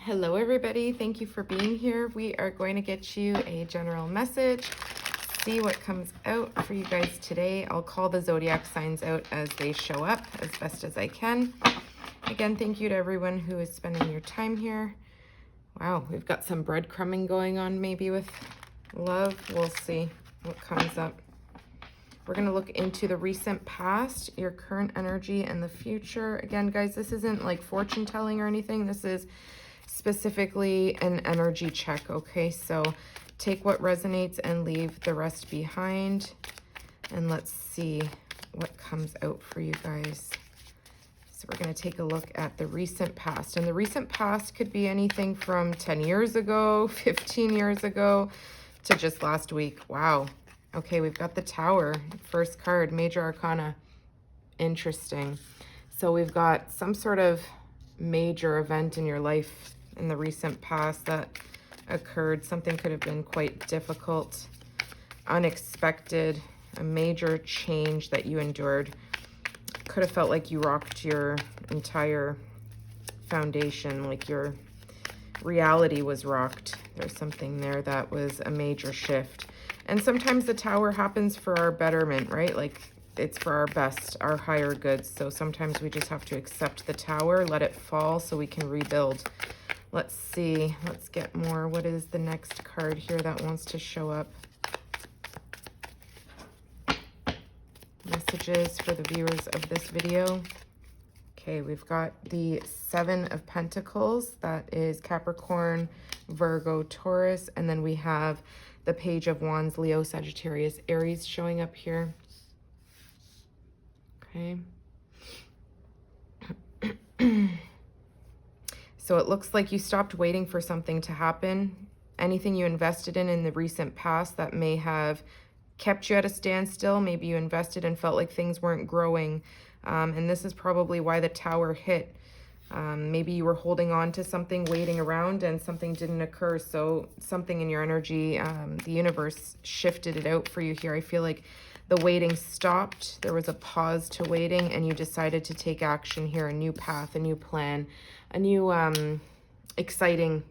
Hello everybody, thank you for being here. We are going to get you a general message, see what comes out for you guys today. I'll call the zodiac signs out as they show up as best as I can. Again, thank you to everyone who is spending your time here. Wow, we've got some breadcrumbing going on maybe with love. We'll see what comes up. We're going to look into the recent past, your current energy, and the future. Again, guys, this isn't like fortune telling or anything. This is specifically an energy check, okay? So take what resonates and leave the rest behind. And let's see what comes out for you guys. So we're going to take a look at the recent past. And the recent past could be anything from 10 years ago, 15 years ago, to just last week. Wow. Okay, we've got the Tower, first card, Major Arcana. Interesting. So we've got some sort of major event in your life in the recent past that occurred. Something could have been quite difficult, unexpected, a major change that you endured. Could have felt like you rocked your entire foundation, like your reality was rocked. There's something there that was a major shift. And sometimes the Tower happens for our betterment, right? Like it's for our best, our higher goods. So sometimes we just have to accept the Tower, let it fall so we can rebuild. Let's see. Let's get more. What is the next card here that wants to show up? Messages for the viewers of this video. Okay, we've got the Seven of Pentacles. That is Capricorn, Virgo, Taurus. And then we have the Page of Wands, Leo, Sagittarius, Aries showing up here. Okay. So it looks like you stopped waiting for something to happen. Anything you invested in the recent past that may have kept you at a standstill. Maybe you invested and felt like things weren't growing. And this is probably why the Tower hit. Maybe you were holding on to something, waiting around, and something didn't occur. So something in your energy, the universe shifted it out for you here. I feel like the waiting stopped. There was a pause to waiting, and you decided to take action here, a new path, a new plan, a new exciting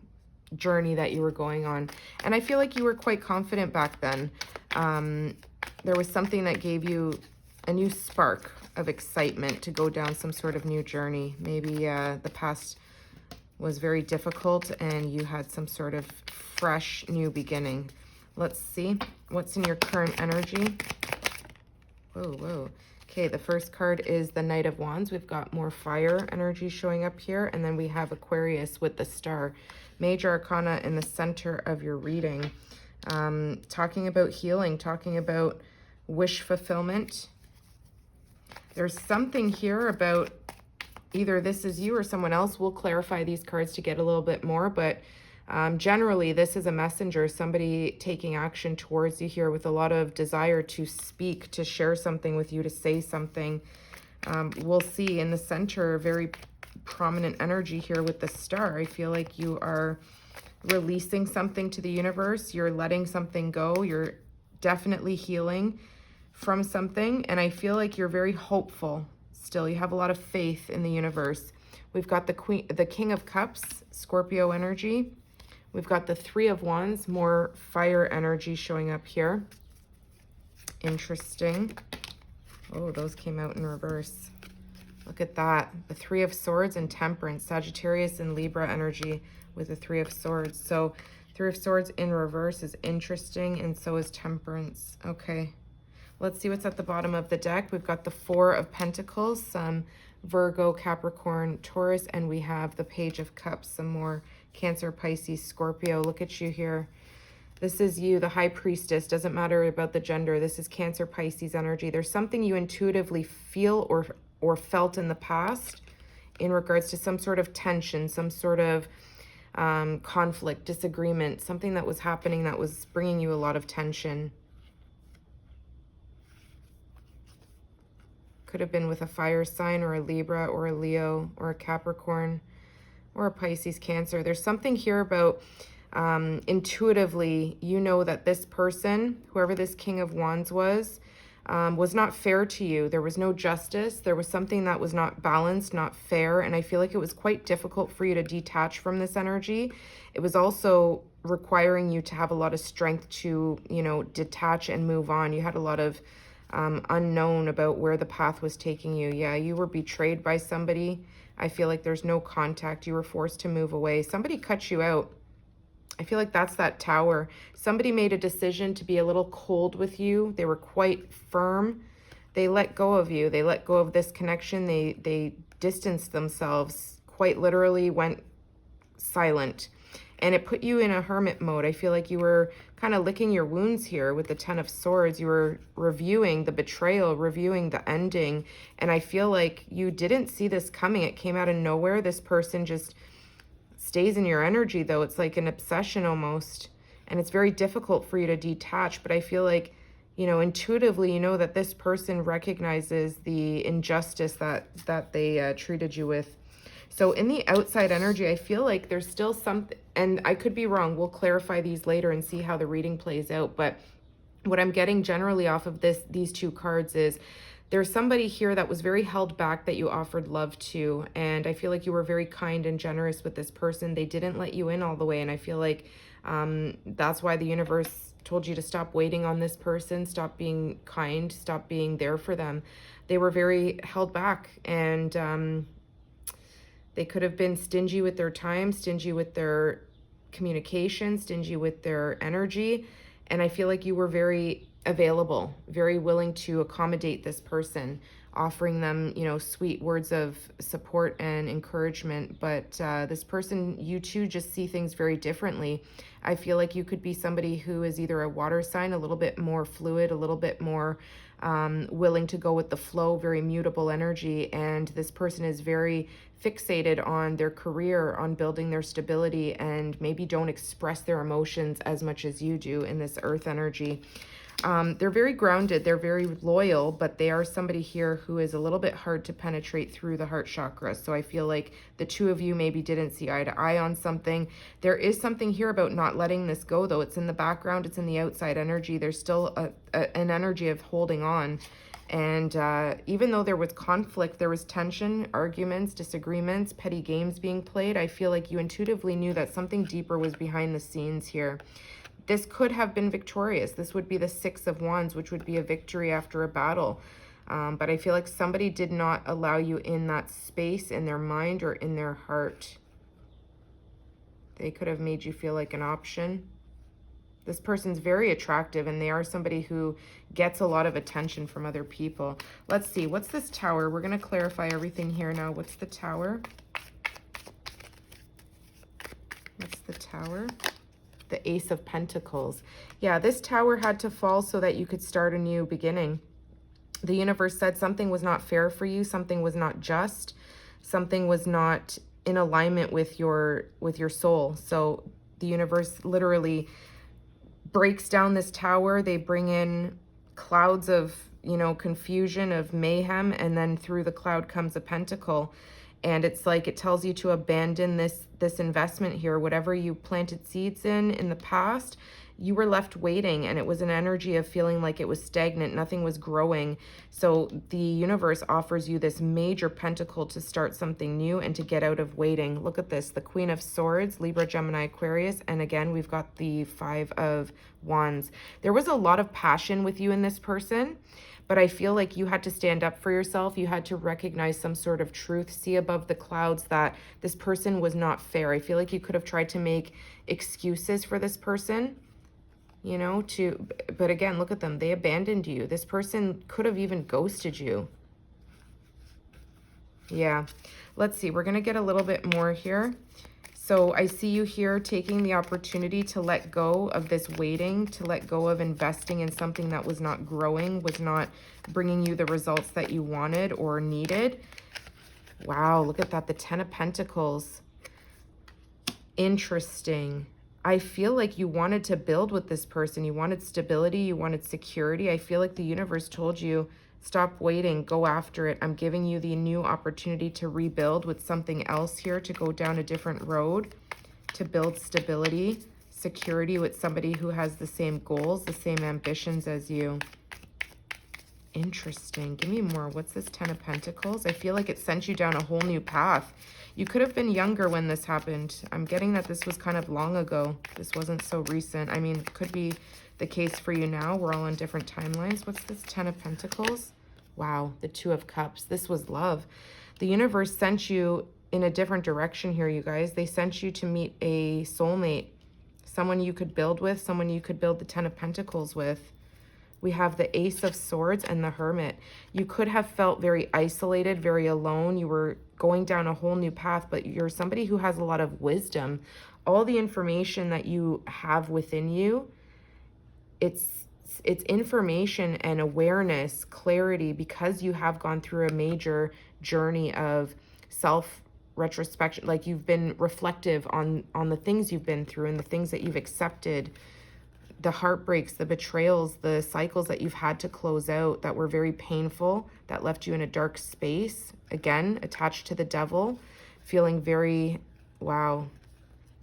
journey that you were going on. And I feel like you were quite confident back then. There was something that gave you a new spark of excitement to go down some sort of new journey. Maybe the past was very difficult and you had some sort of fresh new beginning. Let's see what's in your current energy. Whoa. Okay, the first card is the Knight of Wands. We've got more fire energy showing up here. And then we have Aquarius with the star. Major Arcana in the center of your reading. Talking about healing, talking about wish fulfillment. There's something here about either this is you or someone else. We'll clarify these cards to get a little bit more, but generally this is a messenger, somebody taking action towards you here with a lot of desire to speak, to share something with you, to say something. We'll see in the center, very prominent energy here with the star. I feel like you are releasing something to the universe. You're letting something go. You're definitely healing from something, and I feel like you're very hopeful still. You have a lot of faith in the universe. We've got the King of Cups, Scorpio energy. We've got the Three of Wands, more fire energy showing up here. Interesting. Oh, those came out in reverse. Look at that. The Three of Swords and Temperance, Sagittarius and Libra energy with the Three of Swords. So Three of Swords in reverse is interesting, and so is Temperance. Okay. Let's see what's at the bottom of the deck. We've got the Four of Pentacles, some Virgo, Capricorn, Taurus, and we have the Page of Cups, some more Cancer, Pisces, Scorpio. Look at you here. This is you, the High Priestess. Doesn't matter about the gender. This is Cancer, Pisces energy. There's something you intuitively feel or felt in the past in regards to some sort of tension, some sort of conflict, disagreement, something that was happening that was bringing you a lot of tension. Could have been with a fire sign or a Libra or a Leo or a Capricorn or a Pisces, Cancer. There's something here about intuitively, you know that this person, whoever this King of Wands was, was not fair to you. There was no justice. There was something that was not balanced, not fair. And I feel like it was quite difficult for you to detach from this energy. It was also requiring you to have a lot of strength to, you know, detach and move on. You had a lot of unknown about where the path was taking you. Yeah, you were betrayed by somebody. I feel like there's no contact. You were forced to move away. Somebody cut you out. I feel like that's that Tower. Somebody made a decision to be a little cold with you. They were quite firm. They let go of you. They let go of this connection. They distanced themselves, quite literally went silent. And it put you in a hermit mode. I feel like you were kind of licking your wounds here with the Ten of Swords. You were reviewing the betrayal, reviewing the ending. And I feel like you didn't see this coming. It came out of nowhere. This person just stays in your energy, though. It's like an obsession almost. And it's very difficult for you to detach. But I feel like, you know, intuitively, you know that this person recognizes the injustice that they treated you with. So in the outside energy, I feel like there's still something, and I could be wrong. We'll clarify these later and see how the reading plays out. But what I'm getting generally off of these two cards is there's somebody here that was very held back that you offered love to. And I feel like you were very kind and generous with this person. They didn't let you in all the way. And I feel like that's why the universe told you to stop waiting on this person, stop being kind, stop being there for them. They were very held back, and they could have been stingy with their time, stingy with their communication, stingy with their energy. And I feel like you were very available, very willing to accommodate this person, offering them, you know, sweet words of support and encouragement. But this person, you two just see things very differently. I feel like you could be somebody who is either a water sign, a little bit more fluid, a little bit more willing to go with the flow, very mutable energy. And this person is very fixated on their career, on building their stability, and maybe don't express their emotions as much as you do in this earth energy. They're very grounded, they're very loyal, but they are somebody here who is a little bit hard to penetrate through the heart chakra. So I feel like the two of you maybe didn't see eye to eye on something. There is something here about not letting this go, though. It's in the background, it's in the outside energy. There's still an energy of holding on. And even though there was conflict, there was tension, arguments, disagreements, petty games being played, I feel like you intuitively knew that something deeper was behind the scenes here. This could have been victorious. This would be the Six of Wands, which would be a victory after a battle. But I feel like somebody did not allow you in that space in their mind or in their heart. They could have made you feel like an option. This person's very attractive, and they are somebody who gets a lot of attention from other people. Let's see. What's this Tower? We're going to clarify everything here now. What's the Tower? What's the Tower? The Ace of Pentacles. Yeah, this Tower had to fall so that you could start a new beginning. The universe said something was not fair for you, something was not just, something was not in alignment with your soul. So the universe literally breaks down this Tower. They bring in clouds of, you know, confusion, of mayhem, and then through the cloud comes a pentacle. And it's like it tells you to abandon this investment here. Whatever you planted seeds in the past, you were left waiting, and it was an energy of feeling like it was stagnant. Nothing was growing. So the universe offers you this major pentacle to start something new and to get out of waiting. Look at this, the Queen of Swords, Libra, Gemini, Aquarius. And again, we've got the Five of Wands. There was a lot of passion with you and this person, but I feel like you had to stand up for yourself. You had to recognize some sort of truth, see above the clouds that this person was not fair. I feel like you could have tried to make excuses for this person, you know, but again, look at them. They abandoned you. This person could have even ghosted you. Yeah. Let's see. We're going to get a little bit more here. So I see you here taking the opportunity to let go of this waiting, to let go of investing in something that was not growing, was not bringing you the results that you wanted or needed. Wow, look at that. The Ten of Pentacles. Interesting. I feel like you wanted to build with this person. You wanted stability. You wanted security. I feel like the universe told you, stop waiting, go after it. I'm giving you the new opportunity to rebuild with something else here, to go down a different road, to build stability, security with somebody who has the same goals, the same ambitions as you. Interesting. Give me more. What's this 10 of Pentacles? I feel like it sent you down a whole new path. You could have been younger when this happened. I'm getting that this was kind of long ago. This wasn't so recent. I mean, it could be the case for you now. We're all on different timelines. What's this 10 of Pentacles? Wow, the 2 of Cups. This was love. The universe sent you in a different direction here, you guys. They sent you to meet a soulmate, someone you could build with, someone you could build the 10 of Pentacles with. We have the Ace of Swords and the Hermit. You could have felt very isolated, very alone. You were going down a whole new path, but you're somebody who has a lot of wisdom. All the information that you have within you, it's information and awareness, clarity, because you have gone through a major journey of self-retrospection. Like, you've been reflective on the things you've been through and the things that you've accepted, the heartbreaks, the betrayals, the cycles that you've had to close out that were very painful, that left you in a dark space, again, attached to the devil, feeling very, wow.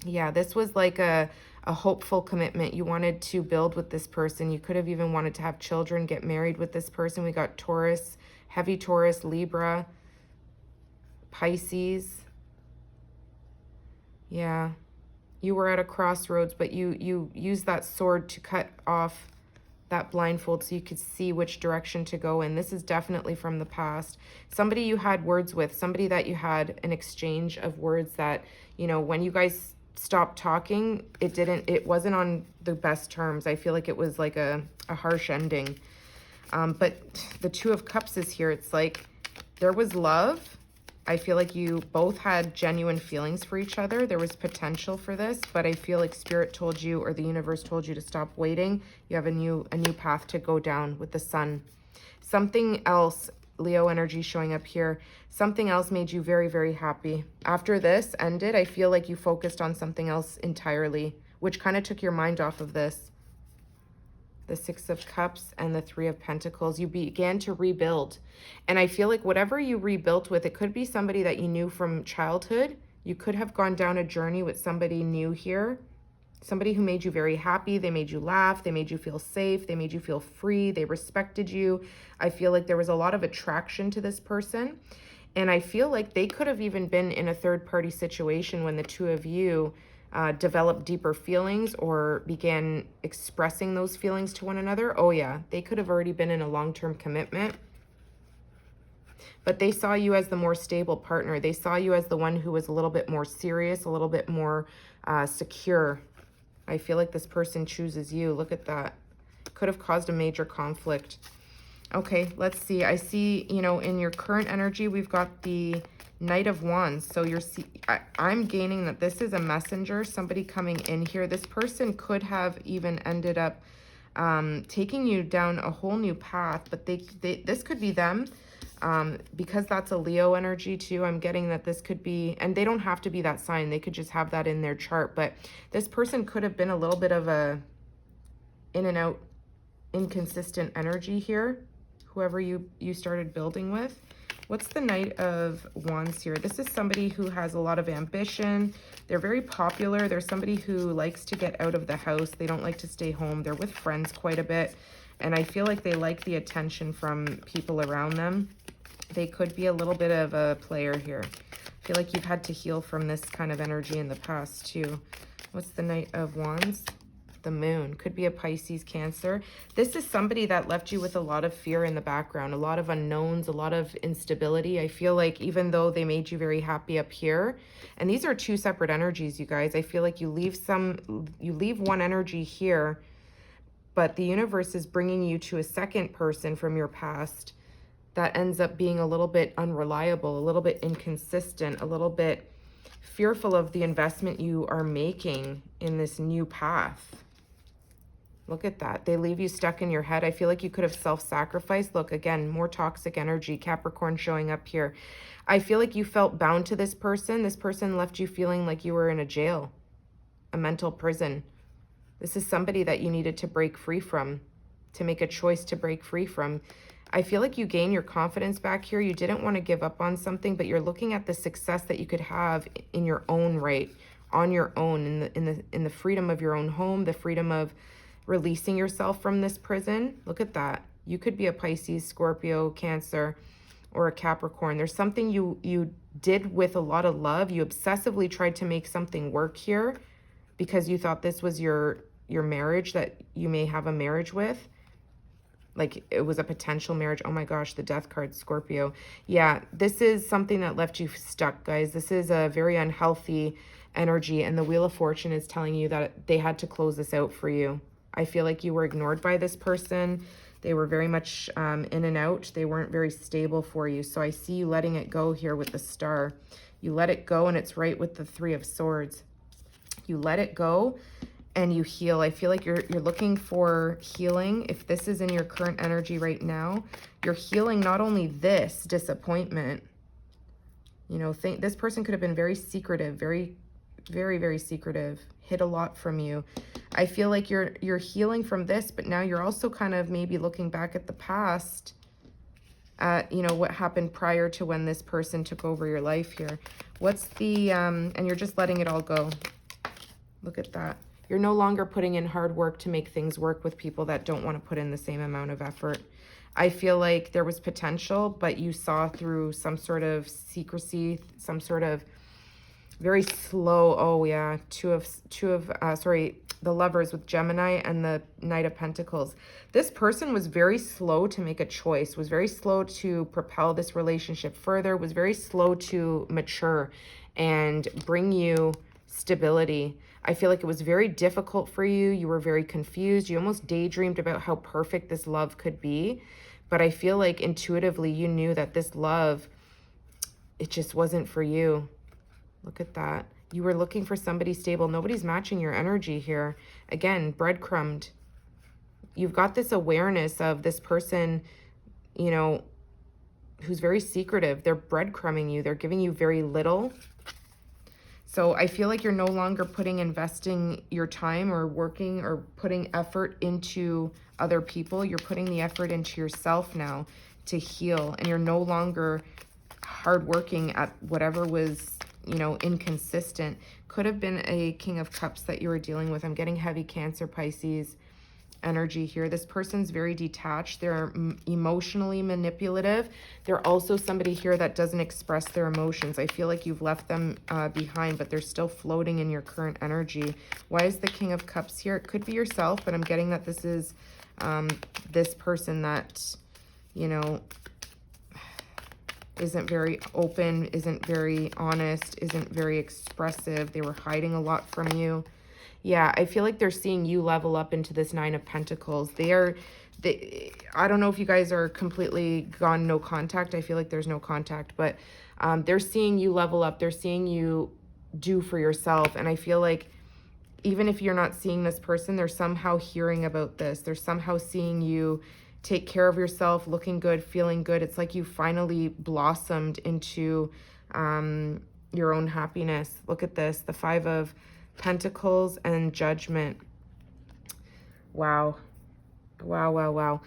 Yeah, this was like a hopeful commitment. You wanted to build with this person. You could have even wanted to have children, get married with this person. We got Taurus, heavy Taurus, Libra, Pisces. Yeah. You were at a crossroads, but you used that sword to cut off that blindfold so you could see which direction to go in. This is definitely from the past. Somebody you had words with, somebody that you had an exchange of words that, you know, when you guys stopped talking, it wasn't on the best terms. I feel like it was like a harsh ending. But the 2 of Cups is here. It's like there was love. I feel like you both had genuine feelings for each other. There was potential for this, but I feel like Spirit told you, or the universe told you, to stop waiting. You have a new path to go down with the Sun. Something else, Leo energy showing up here, something else made you very, very happy. After this ended, I feel like you focused on something else entirely, which kind of took your mind off of this. The 6 of Cups and the 3 of Pentacles. You began to rebuild. And I feel like whatever you rebuilt with, it could be somebody that you knew from childhood. You could have gone down a journey with somebody new here. Somebody who made you very happy. They made you laugh. They made you feel safe. They made you feel free. They respected you. I feel like there was a lot of attraction to this person. And I feel like they could have even been in a third-party situation when the 2 of you developed deeper feelings or began expressing those feelings to one another. Oh yeah, they could have already been in a long-term commitment. But they saw you as the more stable partner. They saw you as the one who was a little bit more serious, a little bit more secure. I feel like this person chooses you. Look at that. Could have caused a major conflict. Okay, let's see. I see, you know, in your current energy, we've got the Knight of Wands. So I'm gaining that this is a messenger, somebody coming in here. This person could have even ended up taking you down a whole new path, but this could be them. Because that's a Leo energy too, I'm getting that this could be, and they don't have to be that sign, they could just have that in their chart, but this person could have been a little bit of a in and out, inconsistent energy here, whoever you started building with. What's the Knight of Wands here? This is somebody who has a lot of ambition. They're very popular. They're somebody who likes to get out of the house. They don't like to stay home. They're with friends quite a bit. And I feel like they like the attention from people around them. They could be a little bit of a player here. I feel like you've had to heal from this kind of energy in the past too. What's the Knight of Wands? The Moon. Could be a Pisces, Cancer. This is somebody that left you with a lot of fear in the background, a lot of unknowns, a lot of instability. I feel like even though they made you very happy up here, and these are 2 separate energies, you guys, I feel like you leave one energy here, but the universe is bringing you to a second person from your past that ends up being a little bit unreliable, a little bit inconsistent, a little bit fearful of the investment you are making in this new path. Look at that. They leave you stuck in your head. I feel like you could have self-sacrificed. Look, again, more toxic energy. Capricorn showing up here. I feel like you felt bound to this person. This person left you feeling like you were in a jail, a mental prison. This is somebody that you needed to break free from, to make a choice to break free from. I feel like you gain your confidence back here. You didn't want to give up on something, but you're looking at the success that you could have in your own right, on your own, in the freedom of your own home, the freedom of releasing yourself from this prison. Look at that. You could be a Pisces, Scorpio, Cancer, or a Capricorn. There's something you did with a lot of love. You obsessively tried to make something work here because you thought this was your marriage that you may have a marriage with. Like it was a potential marriage. Oh my gosh, the death card, Scorpio. Yeah, this is something that left you stuck, guys. This is a very unhealthy energy, and the Wheel of Fortune is telling you that they had to close this out for you. I feel like you were ignored by this person. They were very much in and out. They weren't very stable for you. So I see you letting it go here with the Star. You let it go, and it's right with the Three of Swords. You let it go and you heal. I feel like you're looking for healing. If this is in your current energy right now, you're healing not only this disappointment, you know, this person could have been very secretive, very, very, very secretive, hid a lot from you. I feel like you're healing from this, but now you're also kind of maybe looking back at the past, at, you know, what happened prior to when this person took over your life here. What's the, and you're just letting it all go. Look at that. You're no longer putting in hard work to make things work with people that don't want to put in the same amount of effort. I feel like there was potential, but you saw through some sort of secrecy, some sort of very slow, oh yeah, the Lovers with Gemini and the Knight of Pentacles. This person was very slow to make a choice, was very slow to propel this relationship further, was very slow to mature and bring you stability. I feel like it was very difficult for you. You were very confused. You almost daydreamed about how perfect this love could be. But I feel like intuitively you knew that this love, it just wasn't for you. Look at that. You were looking for somebody stable. Nobody's matching your energy here. Again, breadcrumbed. You've got this awareness of this person, you know, who's very secretive. They're breadcrumbing you. They're giving you very little. So I feel like you're no longer investing your time or working or putting effort into other people. You're putting the effort into yourself now to heal. And you're no longer hardworking at whatever was, you know, inconsistent. Could have been a King of Cups that you were dealing with. I'm getting heavy Cancer, Pisces energy here. This person's very detached. They're emotionally manipulative. They're also somebody here that doesn't express their emotions. I feel like you've left them behind, but they're still floating in your current energy. Why is the King of Cups here? It could be yourself, but I'm getting that this is this person that, you know, isn't very open, isn't very honest, isn't very expressive. They were hiding a lot from you. Yeah, I feel like they're seeing you level up into this Nine of Pentacles. I don't know if you guys are completely gone no contact. I feel like there's no contact, but they're seeing you level up. They're seeing you do for yourself. And I feel like even if you're not seeing this person, they're somehow hearing about this. They're somehow seeing you take care of yourself, looking good, feeling good. It's like you finally blossomed into your own happiness. Look at this, the Five of Pentacles and Judgment. Wow. Wow, wow, wow.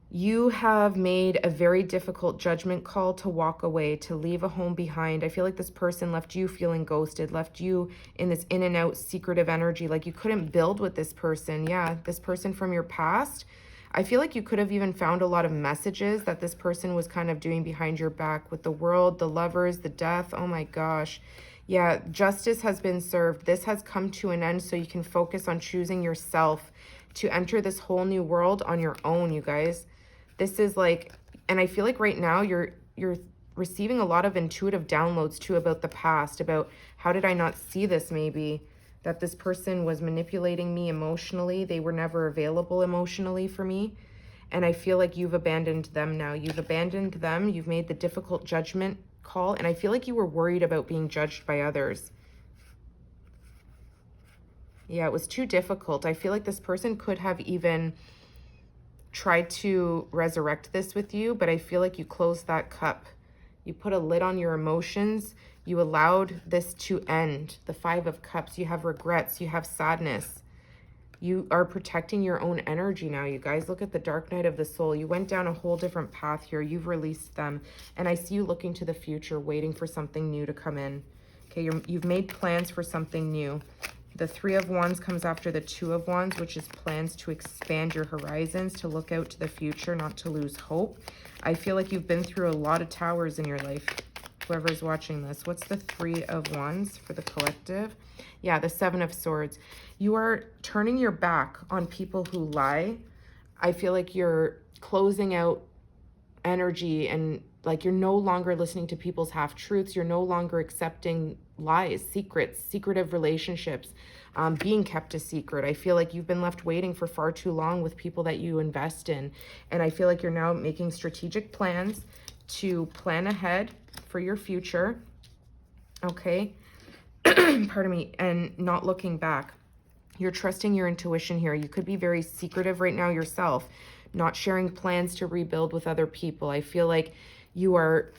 You have made a very difficult judgment call to walk away, to leave a home behind. I feel like this person left you feeling ghosted, left you in this in and out secretive energy, like you couldn't build with this person. Yeah, this person from your past. I feel like you could have even found a lot of messages that this person was kind of doing behind your back with the World, the Lovers, the Death. Oh my gosh. Yeah, justice has been served. This has come to an end so you can focus on choosing yourself to enter this whole new world on your own, you guys. This is like, and I feel like right now you're receiving a lot of intuitive downloads too about the past, about how did I not see this maybe, that this person was manipulating me emotionally. They were never available emotionally for me. And I feel like you've abandoned them now. You've abandoned them. You've made the difficult judgment call. And I feel like you were worried about being judged by others. Yeah, it was too difficult. I feel like this person could have even tried to resurrect this with you, but I feel like you closed that cup. You put a lid on your emotions. You allowed this to end. The Five of Cups. You have regrets. You have sadness. You are protecting your own energy now, you guys. Look at the Dark Night of the Soul. You went down a whole different path here. You've released them. And I see you looking to the future, waiting for something new to come in. Okay, you've made plans for something new. The Three of Wands comes after the Two of Wands, which is plans to expand your horizons, to look out to the future, not to lose hope. I feel like you've been through a lot of towers in your life, whoever's watching this. What's the Three of Wands for the collective? Yeah, the Seven of Swords. You are turning your back on people who lie. I feel like you're closing out energy, and like you're no longer listening to people's half-truths. You're no longer accepting lies, secrets, secretive relationships, being kept a secret. I feel like you've been left waiting for far too long with people that you invest in. And I feel like you're now making strategic plans to plan ahead for your future. Okay. Pardon me. And not looking back. You're trusting your intuition here. You could be very secretive right now yourself, not sharing plans to rebuild with other people. I feel like you are,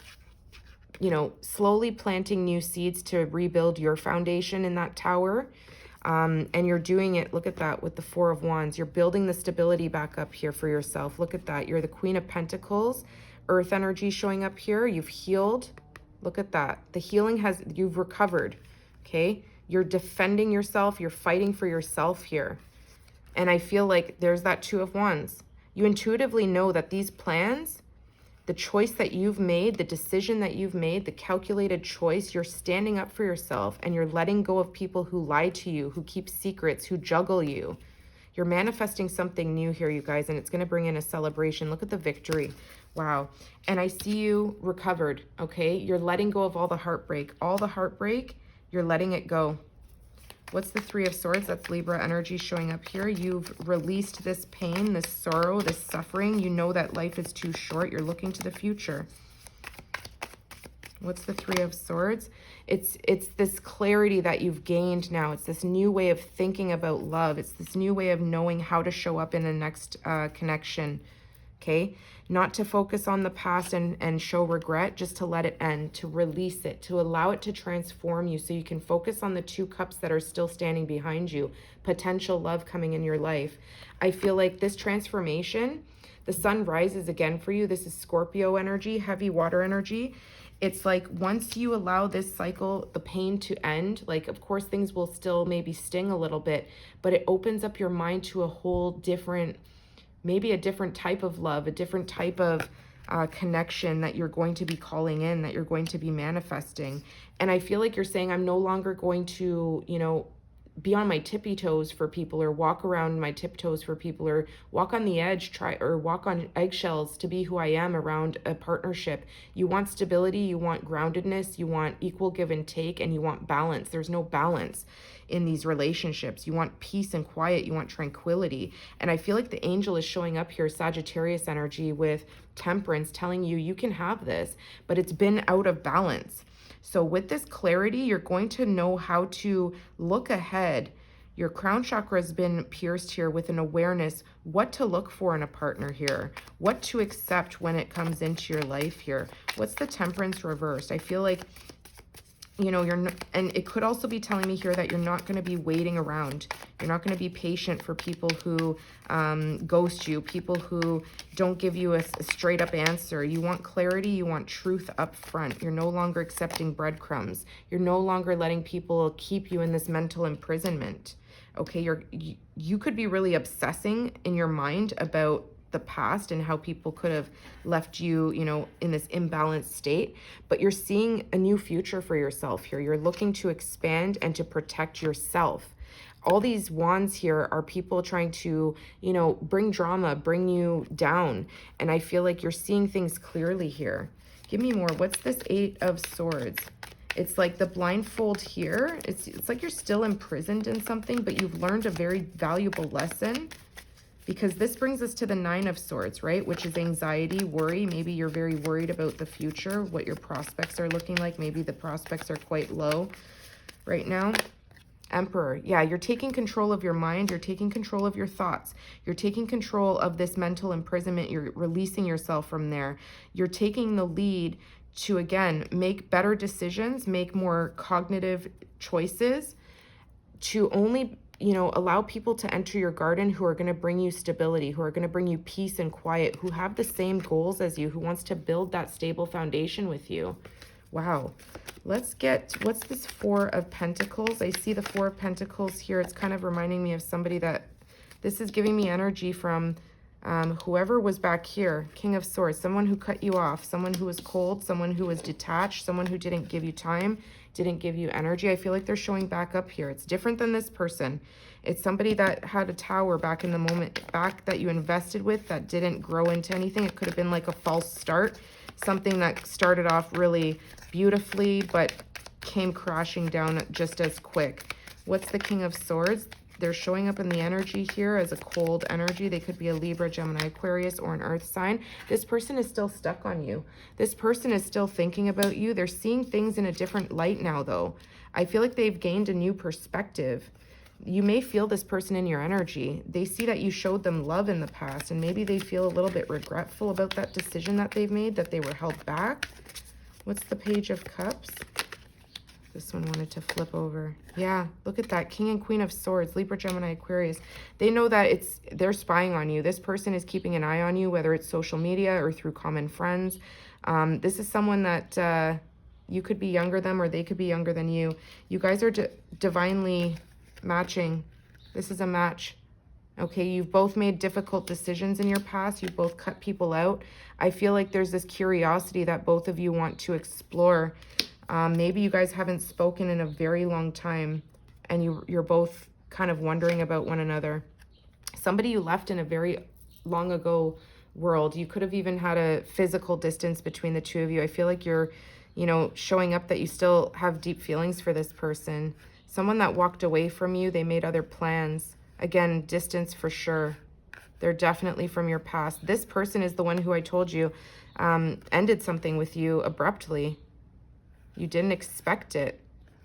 you know, slowly planting new seeds to rebuild your foundation in that tower. And you're doing it, look at that, with the Four of Wands. You're building the stability back up here for yourself. Look at that. You're the Queen of Pentacles. Earth energy showing up here. You've healed. Look at that. The healing you've recovered. Okay. You're defending yourself. You're fighting for yourself here. And I feel like there's that Two of Wands. You intuitively know that these plans, the choice that you've made, the decision that you've made, the calculated choice, you're standing up for yourself and you're letting go of people who lie to you, who keep secrets, who juggle you. You're manifesting something new here, you guys, and it's going to bring in a celebration. Look at the victory. Wow. And I see you recovered, okay? You're letting go of all the heartbreak. All the heartbreak, you're letting it go. What's the Three of Swords? That's Libra energy showing up here. You've released this pain, this sorrow, this suffering. You know that life is too short. You're looking to the future. What's the Three of Swords? It's this clarity that you've gained now. It's this new way of thinking about love. It's this new way of knowing how to show up in the next connection, okay? Not to focus on the past and show regret, just to let it end, to release it, to allow it to transform you so you can focus on the two cups that are still standing behind you, potential love coming in your life. I feel like this transformation, the sun rises again for you. This is Scorpio energy, heavy water energy. It's like once you allow this cycle, the pain to end, like of course things will still maybe sting a little bit, but it opens up your mind to a whole different, maybe a different type of love, a different type of connection that you're going to be calling in, that you're going to be manifesting. And I feel like you're saying, I'm no longer going to, you know, be on my tippy toes for people, or walk around my tiptoes for people, or walk on the edge, or walk on eggshells to be who I am around a partnership. You want stability, you want groundedness, you want equal give and take, and you want balance. There's no balance in these relationships. You want peace and quiet, you want tranquility. And I feel like the angel is showing up here, Sagittarius energy with Temperance, telling you you can have this, but it's been out of balance. So with this clarity, you're going to know how to look ahead. Your crown chakra has been pierced here with an awareness, what to look for in a partner here, what to accept when it comes into your life here. What's the Temperance reversed? I feel like, you know, and it could also be telling me here that you're not going to be waiting around. You're not going to be patient for people who ghost you, people who don't give you a straight up answer. You want clarity. You want truth up front. You're no longer accepting breadcrumbs. You're no longer letting people keep you in this mental imprisonment. Okay, you could be really obsessing in your mind about the past and how people could have left you, you know, in this imbalanced state, but you're seeing a new future for yourself here. You're looking to expand and to protect yourself. All these wands here are people trying to, you know, bring drama, bring you down. And I feel like you're seeing things clearly here. Give me more. What's this Eight of Swords? It's like the blindfold here. It's like you're still imprisoned in something, but you've learned a very valuable lesson. Because this brings us to the Nine of Swords, right? Which is anxiety, worry. Maybe you're very worried about the future, what your prospects are looking like. Maybe the prospects are quite low right now. Emperor. Yeah, you're taking control of your mind. You're taking control of your thoughts. You're taking control of this mental imprisonment. You're releasing yourself from there. You're taking the lead to, again, make better decisions, make more cognitive choices, to only, you know, allow people to enter your garden who are going to bring you stability, who are going to bring you peace and quiet, who have the same goals as you, who wants to build that stable foundation with you. Wow. Let's get, what's this Four of Pentacles? I see the Four of Pentacles here. It's kind of reminding me of somebody that, this is giving me energy from whoever was back here. King of Swords, someone who cut you off, someone who was cold, someone who was detached, someone who didn't give you time, didn't give you energy. I feel like they're showing back up here. It's different than this person. It's somebody that had a tower back in the moment, back that you invested with that didn't grow into anything. It could have been like a false start, something that started off really beautifully but came crashing down just as quick. What's the King of Swords? They're showing up in the energy here as a cold energy. They could be a Libra, Gemini, Aquarius, or an earth sign. This person is still stuck on you. This person is still thinking about you. They're seeing things in a different light now, though. I feel like they've gained a new perspective. You may feel this person in your energy. They see that you showed them love in the past, and maybe they feel a little bit regretful about that decision that they've made, that they were held back. What's the Page of Cups? This one wanted to flip over. Yeah, look at that. King and Queen of Swords, Libra, Gemini, Aquarius. They know that they're spying on you. This person is keeping an eye on you, whether it's social media or through common friends. This is someone that you could be younger than, or they could be younger than you. You guys are divinely matching. This is a match. Okay, you've both made difficult decisions in your past. You've both cut people out. I feel like there's this curiosity that both of you want to explore. Maybe you guys haven't spoken in a very long time, and you're both kind of wondering about one another. Somebody you left in a very long ago world. You could have even had a physical distance between the two of you. I feel like you're, showing up that you still have deep feelings for this person. Someone that walked away from you, they made other plans. Again, distance for sure. They're definitely from your past. This person is the one who I told you ended something with you abruptly. You didn't expect it.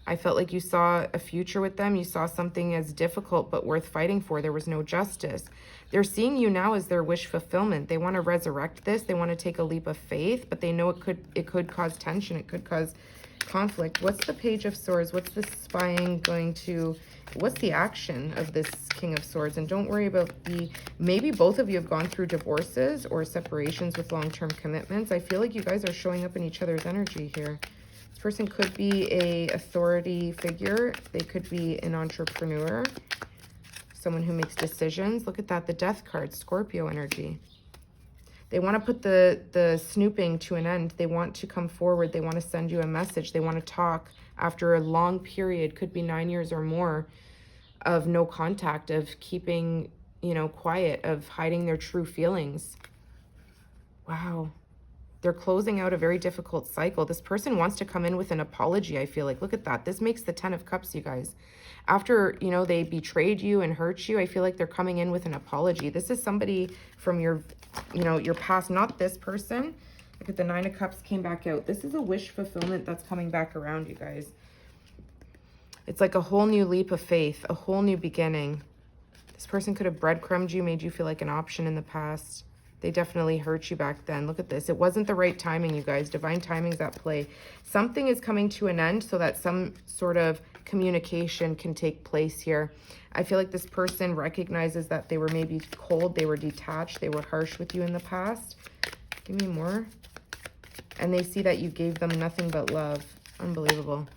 I felt like you saw a future with them. You saw something as difficult but worth fighting for. There was no justice. They're seeing you now as their wish fulfillment. They want to resurrect this. They want to take a leap of faith, but they know it could cause tension. It could cause conflict. What's the Page of Swords? What's the spying going to... What's the action of this King of Swords? And don't worry about maybe both of you have gone through divorces or separations with long-term commitments. I feel like you guys are showing up in each other's energy here. This person could be a authority figure. They could be an entrepreneur, someone who makes decisions. Look at that, the Death card, Scorpio energy. They want to put the snooping to an end. They want to come forward. They want to send you a message. They want to talk after a long period, could be 9 years or more, of no contact, of keeping, quiet, of hiding their true feelings. Wow. They're closing out a very difficult cycle. This person wants to come in with an apology, I feel like. Look at that. This makes the 10 of Cups, you guys. After, they betrayed you and hurt you, I feel like they're coming in with an apology. This is somebody from your past, not this person. Look at the 9 of Cups came back out. This is a wish fulfillment that's coming back around, you guys. It's like a whole new leap of faith, a whole new beginning. This person could have breadcrumbed you, made you feel like an option in the past. They definitely hurt you back then. Look at this. It wasn't the right timing, you guys. Divine timing's at play. Something is coming to an end so that some sort of communication can take place here. I feel like this person recognizes that they were maybe cold, they were detached, they were harsh with you in the past. Give me more. And they see that you gave them nothing but love. Unbelievable.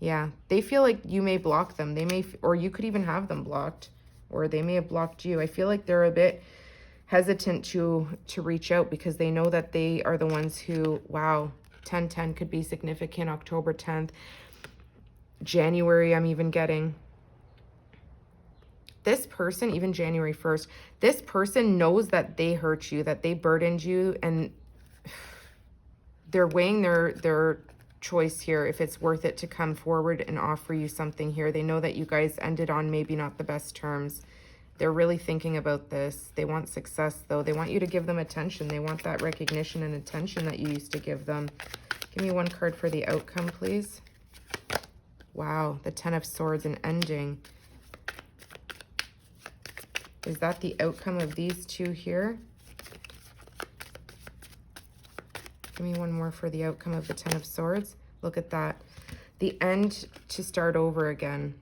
Yeah. They feel like you may block them. They may, or you could even have them blocked, or they may have blocked you. I feel like they're a bit hesitant to reach out because they know that they are the ones who, wow, 10/10 could be significant. October 10th, January, I'm even getting. This person, even January 1st, this person knows that they hurt you, that they burdened you, and they're weighing their choice here, if it's worth it to come forward and offer you something here. They know that you guys ended on maybe not the best terms. They're really thinking about this. They want success, though. They want you to give them attention. They want that recognition and attention that you used to give them. Give me one card for the outcome, please. Wow, the 10 of Swords, an ending. Is that the outcome of these two here? Give me one more for the outcome of the 10 of Swords. Look at that. The end to start over again.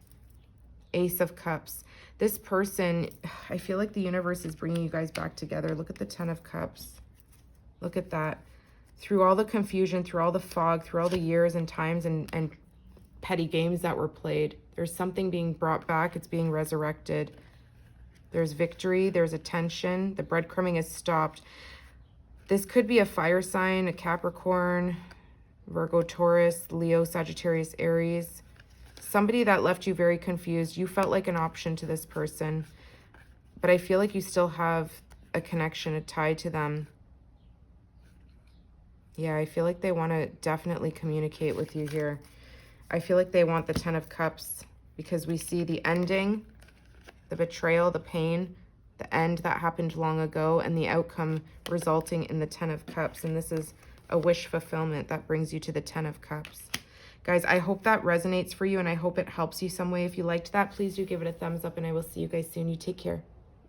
Ace of Cups. This person, I feel like the universe is bringing you guys back together. Look at the 10 of Cups. Look at that. Through all the confusion, through all the fog, through all the years and times and petty games that were played, there's something being brought back. It's being resurrected. There's victory. There's attention. The breadcrumbing has stopped. This could be a fire sign, a Capricorn, Virgo, Taurus, Leo, Sagittarius, Aries. Somebody that left you very confused. You felt like an option to this person, but I feel like you still have a connection, a tie to them. Yeah, I feel like they want to definitely communicate with you here. I feel like they want the Ten of Cups because we see the ending, the betrayal, the pain, the end that happened long ago, and the outcome resulting in the Ten of Cups. And this is a wish fulfillment that brings you to the Ten of Cups. Guys, I hope that resonates for you, and I hope it helps you some way. If you liked that, please do give it a thumbs up, and I will see you guys soon. You take care.